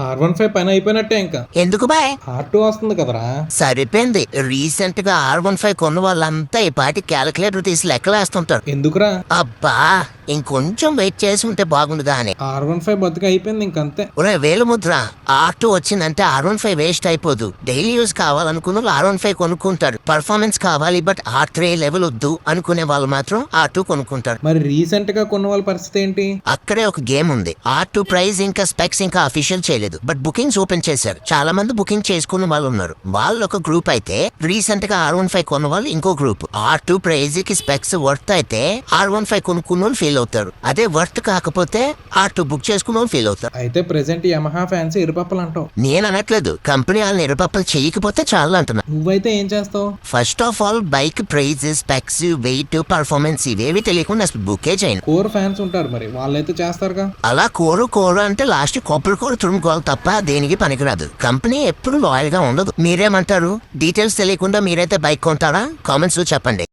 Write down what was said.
R15 పని అయిపోయినట్టే ఇంకా. ఎందుకు బాయ్? R2 వస్తుంది కదరా. సరిపోయింది. రీసెంట్ గా R15 కొన్న వాళ్ళంతా ఈ పాటి క్యాలిక్యులేటర్ తీసి లెక్కలేస్తుంటారు. ఎందుకురా? అబ్బా ఇంకొంచెం వెయిట్ చేసి ఉంటే బాగుండదా అని. R15 బతుక అయిపోయింది ఇంకంతే. ఒరే వేలుముద్ర, R2 వచ్చిందంటే R15 వేస్ట్ అయిపోదు. డైలీ యూజ్ కావాలనుకున్న R15 కొనుక్కుంటారు. పర్ఫార్మెన్స్ కావాలి బట్ R3 లెవెల్ వద్దు అనుకునే వాళ్ళు మాత్రం R2 కొనుక్కుంటారు. మరి రీసెంట్ గా కొన్న వాళ్ళ పరిస్థితి ఏంటి? అక్కడే ఒక గేమ్ ఉంది. R2 ప్రైస్ ఇంకా స్పెక్స్ ఇంకా అఫీషియల్ చేయలేదు, బట్ బుకింగ్స్ ఓపెన్ చేశారు. చాలా మంది బుకింగ్ చేసుకున్న వాళ్ళు ఉన్నారు. వాళ్ళు ఒక గ్రూప్ అయితే, రీసెంట్ గా R15 కొన్న వాళ్ళు ఇంకో గ్రూప్. R2 ప్రైజ్ కి స్పెక్స్ వర్త్ అయితే R15 కొనుక్కున్న వాళ్ళు ఫీల్ అవుతారు. అదే వర్త్ కాకపోతే R2 బుక్ చేసుకున్న వాళ్ళు ఫీల్ అవుతారు. అయితే ప్రెసెంట్ యమహా ఫ్యాన్స్ ఇరుపప్పలు అంటావు. నేను అనట్లేదు, కంపెనీ వాళ్ళని ఇరుపప్పలు చేయకపోతే చాలా అంటున్నా. నువ్వైతే ఏం చేస్తావు? First of all bike price, specs, weight, performance ఇవేవి తెలియకుండా అసలు బుకే చేయను. కోర్ ఫ్యాన్స్ ఉంటారు మరి, వాళ్ళైతే చేస్తారుగా. అలా కోరు అంటే లాస్ట్ కొబ్బరి కూర తురుముకోవాలి తప్ప దేనికి పనికిరాదు. కంపెనీ ఎప్పుడు లాయల్ గా ఉండదు. మీరేమంటారు? డీటెయిల్స్ తెలియకుండా మీరైతే బైక్ కొంటారా? కామెంట్స్ లో చెప్పండి.